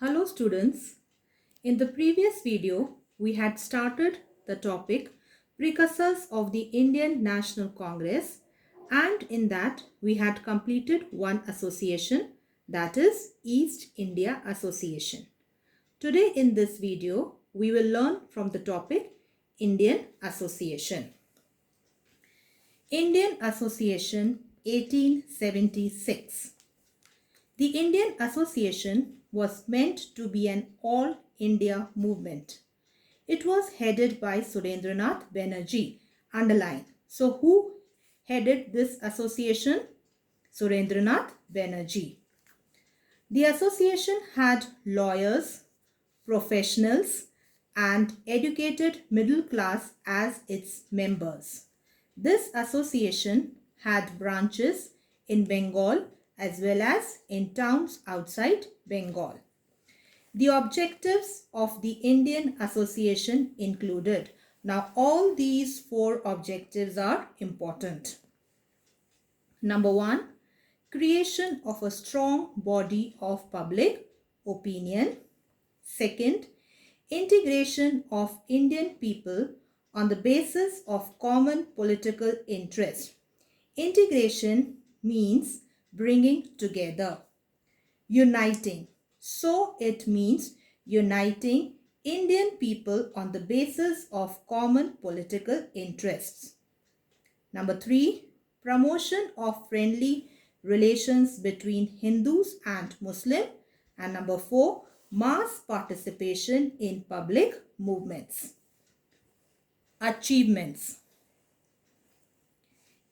Hello students. In the previous video, we had started the topic Precursors of the Indian National Congress, and in that we had completed one association, that is East India Association. Today in this video, we will learn from the topic Indian Association. Indian Association 1876. The Indian Association was meant to be an all-India movement. It was headed by Surendranath Banerjee. Underline. So who headed this association? Surendranath Banerjee. The association had lawyers, professionals, and educated middle class as its members. This association had branches in Bengal as well as in towns outside Bengal. The objectives of the Indian Association included. Now all these four objectives are important. Number one, creation of a strong body of public opinion. Second, integration of Indian people on the basis of common political interest. Integration means bringing together. Uniting. So it means uniting Indian people on the basis of common political interests. Number three, promotion of friendly relations between Hindus and Muslim. And number four, mass participation in public movements. Achievements.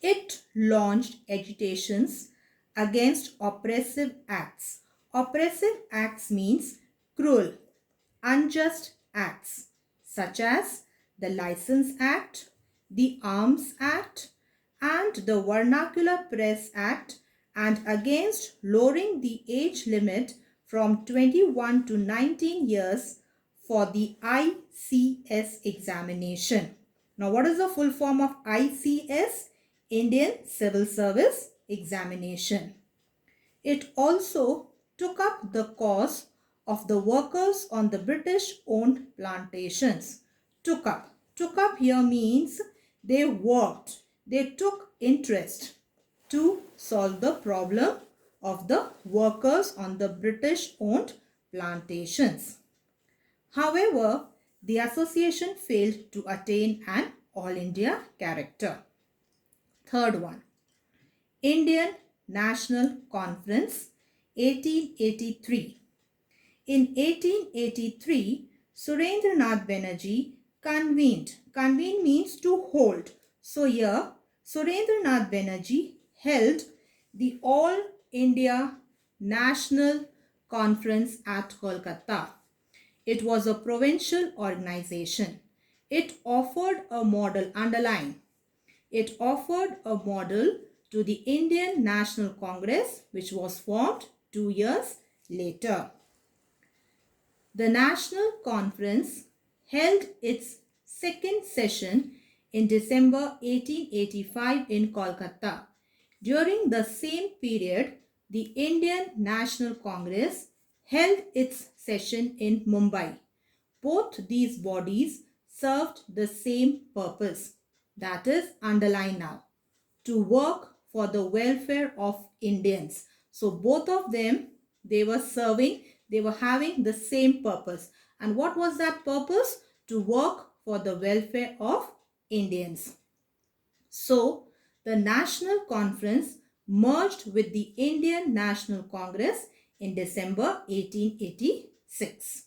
It launched agitations against oppressive acts. Oppressive acts means cruel, unjust acts such as the License Act, the Arms Act, and the Vernacular Press Act, and against lowering the age limit from 21 to 19 years for the ICS examination. Now, what is the full form of ICS? Indian Civil Service Examination. It also took up the cause of the workers on the British-owned plantations. Took up. Took up here means they worked. They took interest to solve the problem of the workers on the British-owned plantations. However, the association failed to attain an all-India character. Third one, Indian National Conference 1883. In 1883, Surendranath Banerjee convened. Convene means to hold. So here, Surendranath Banerjee held the All India National Conference at Kolkata. It was a provincial organization. It offered a model, underline. It offered a model to the Indian National Congress, which was formed 2 years later. The National Conference held its second session in December 1885 in Kolkata. During the same period, the Indian National Congress held its session in Mumbai. Both these bodies served the same purpose. That is, underline now, to work for the welfare of Indians. So both of them, they were having the same purpose. And what was that purpose? To work for the welfare of Indians. So the National Conference merged with the Indian National Congress in December 1886.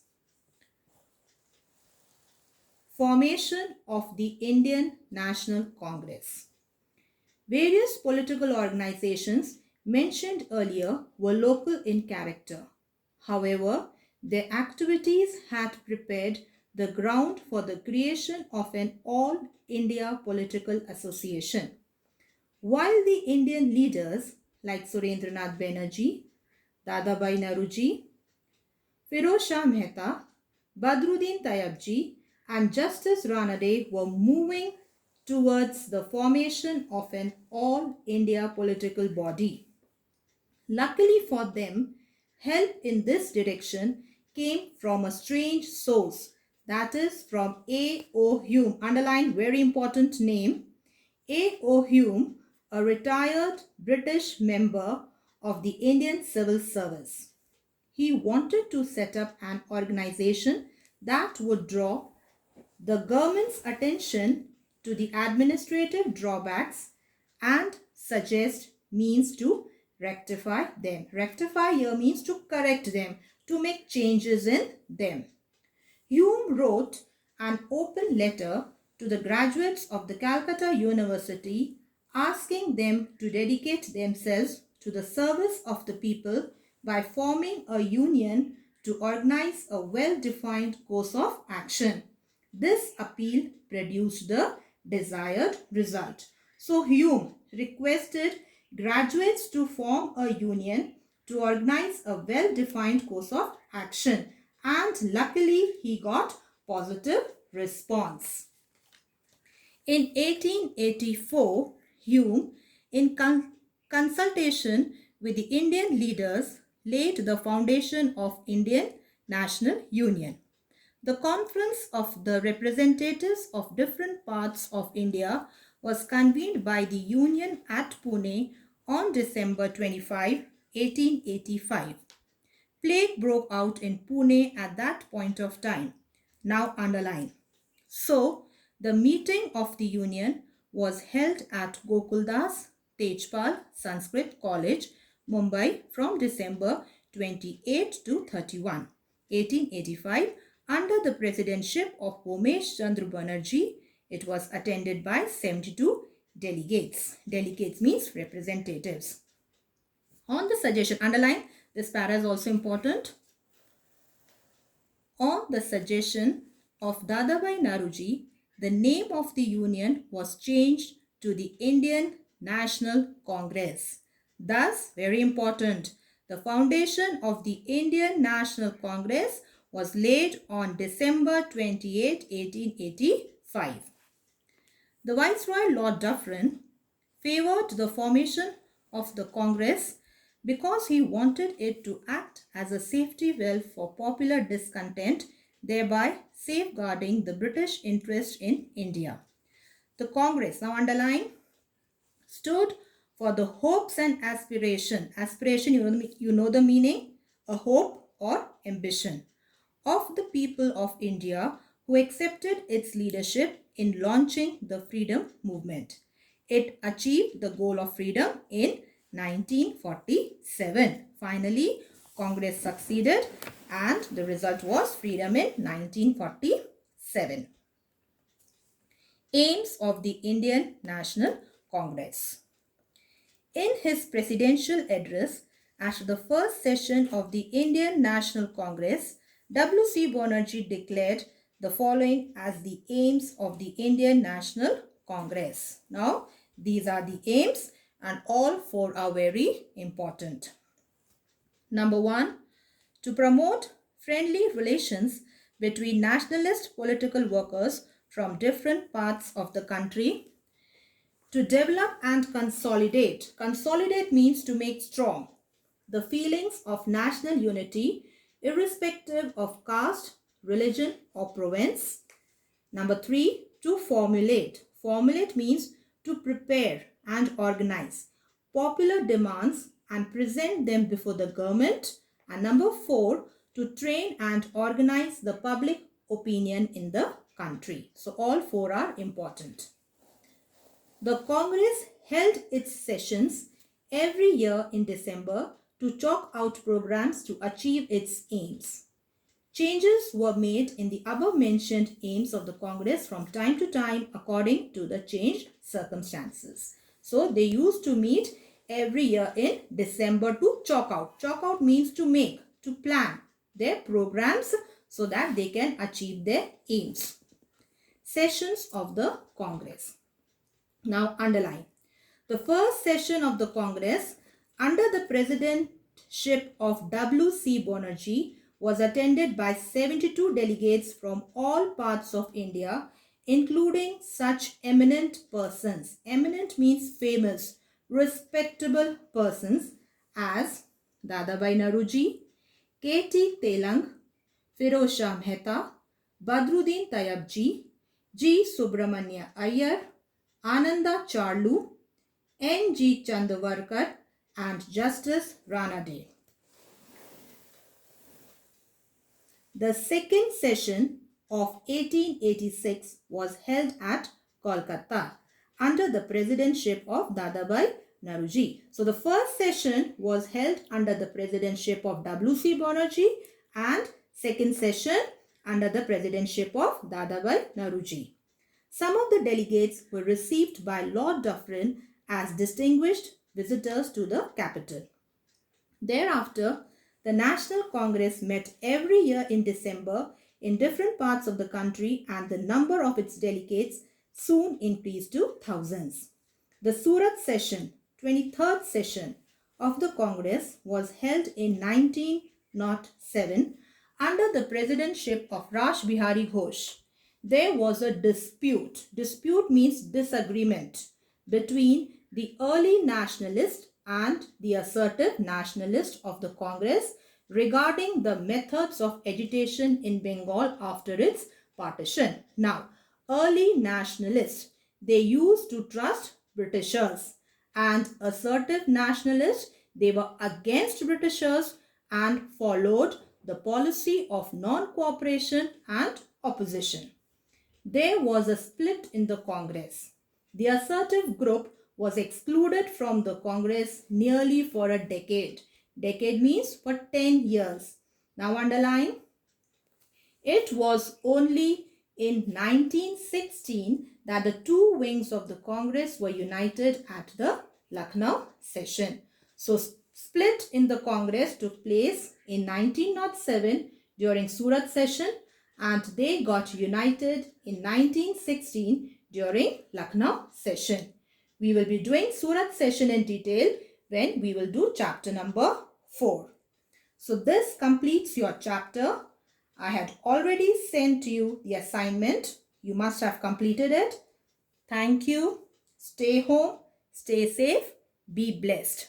Formation of the Indian National Congress. Various political organizations mentioned earlier were local in character. However, their activities had prepared the ground for the creation of an all-India political association. While the Indian leaders like Surendranath Banerjee, Dadabhai Naoroji, Firoz Shah Mehta, Badruddin Tayyabji, and Justice Ranade were moving towards the formation of an all-India political body. Luckily for them, help in this direction came from a strange source, that is from A.O. Hume. Underline, very important name. A.O. Hume, a retired British member of the Indian Civil Service. He wanted to set up an organization that would draw the government's attention to the administrative drawbacks and suggest means to rectify them. Rectify here means to correct them, to make changes in them. Hume wrote an open letter to the graduates of the Calcutta University asking them to dedicate themselves to the service of the people by forming a union to organize a well-defined course of action. This appeal produced the desired result. So Hume requested graduates to form a union to organize a well-defined course of action, and luckily he got positive response. In 1884, Hume, in consultation with the Indian leaders, laid the foundation of Indian National Union. The conference of the representatives of different parts of India was convened by the Union at Pune on December 25, 1885. Plague broke out in Pune at that point of time. Now underline. So, the meeting of the Union was held at Gokuldas Tejpal Sanskrit College, Mumbai from December 28 to 31, 1885 under the presidency of Homesh Chandra Banerjee. It was attended by 72 delegates. Delegates means representatives. On the suggestion, underline, this para is also important. On the suggestion of Dadabhai Naoroji, the name of the union was changed to the Indian National Congress. Thus, very important, the foundation of the Indian National Congress was laid on December 28, 1885. The Viceroy Lord Dufferin favored the formation of the Congress because he wanted it to act as a safety valve for popular discontent, thereby safeguarding the British interest in India. The Congress, now underline, stood for the hopes and aspiration. Aspiration, you know the meaning, a hope or ambition of the people of India who accepted its leadership in launching the freedom movement. It achieved the goal of freedom in 1947. Finally, Congress succeeded and the result was freedom in 1947. Aims of the Indian National Congress. In his presidential address at the first session of the Indian National Congress, W.C. Banerjee declared the following as the aims of the Indian National Congress. Now, these are the aims and all four are very important. Number 1, to promote friendly relations between nationalist political workers from different parts of the country. To develop and consolidate. Consolidate means to make strong the feelings of national unity irrespective of caste, religion or province. Number 3, to formulate. Formulate means to prepare and organize popular demands and present them before the government. And number 4, to train and organize the public opinion in the country. So all four are important. The Congress held its sessions every year in December to chalk out programs to achieve its aims. Changes were made in the above mentioned aims of the Congress from time to time according to the changed circumstances. So they used to meet every year in December to chalk out. Chalk out means to make, to plan their programs so that they can achieve their aims. Sessions of the Congress. Now underline. The first session of the Congress under the presidentship of W.C. Banerjee was attended by 72 delegates from all parts of India, including such eminent persons. Eminent means famous, respectable persons as Dadabhai Naoroji, K.T. Telang, Firoz Shah Mehta, Badruddin Tayyabji, G. Subramanya Iyer, Ananda Charlu, N. G. Chandavarkar, and Justice Ranade. The second session of 1886 was held at Kolkata under the presidency of Dadabhai Naoroji. So the first session was held under the presidency of W.C. Banerjee and second session under the presidency of Dadabhai Naoroji. Some of the delegates were received by Lord Dufferin as distinguished visitors to the capital. Thereafter, the National Congress met every year in December in different parts of the country, and the number of its delegates soon increased to thousands. The Surat session, 23rd session of the Congress, was held in 1907 under the presidency of Raj Bihari Ghosh. There was a dispute. Dispute means disagreement between the early nationalist and the assertive nationalist of the Congress regarding the methods of agitation in Bengal after its partition. Now, early nationalists, they used to trust Britishers, and assertive nationalists, they were against Britishers and followed the policy of non-cooperation and opposition. There was a split in the Congress. The assertive group was excluded from the Congress nearly for a decade. Decade means for 10 years. Now underline. It was only in 1916 that the two wings of the Congress were united at the Lucknow session. So split in the Congress took place in 1907 during Surat session, and they got united in 1916 during Lucknow session. We will be doing Surat session in detail when we will do chapter number 4. So this completes your chapter. I had already sent you the assignment. You must have completed it. Thank you. Stay home, stay safe, be blessed.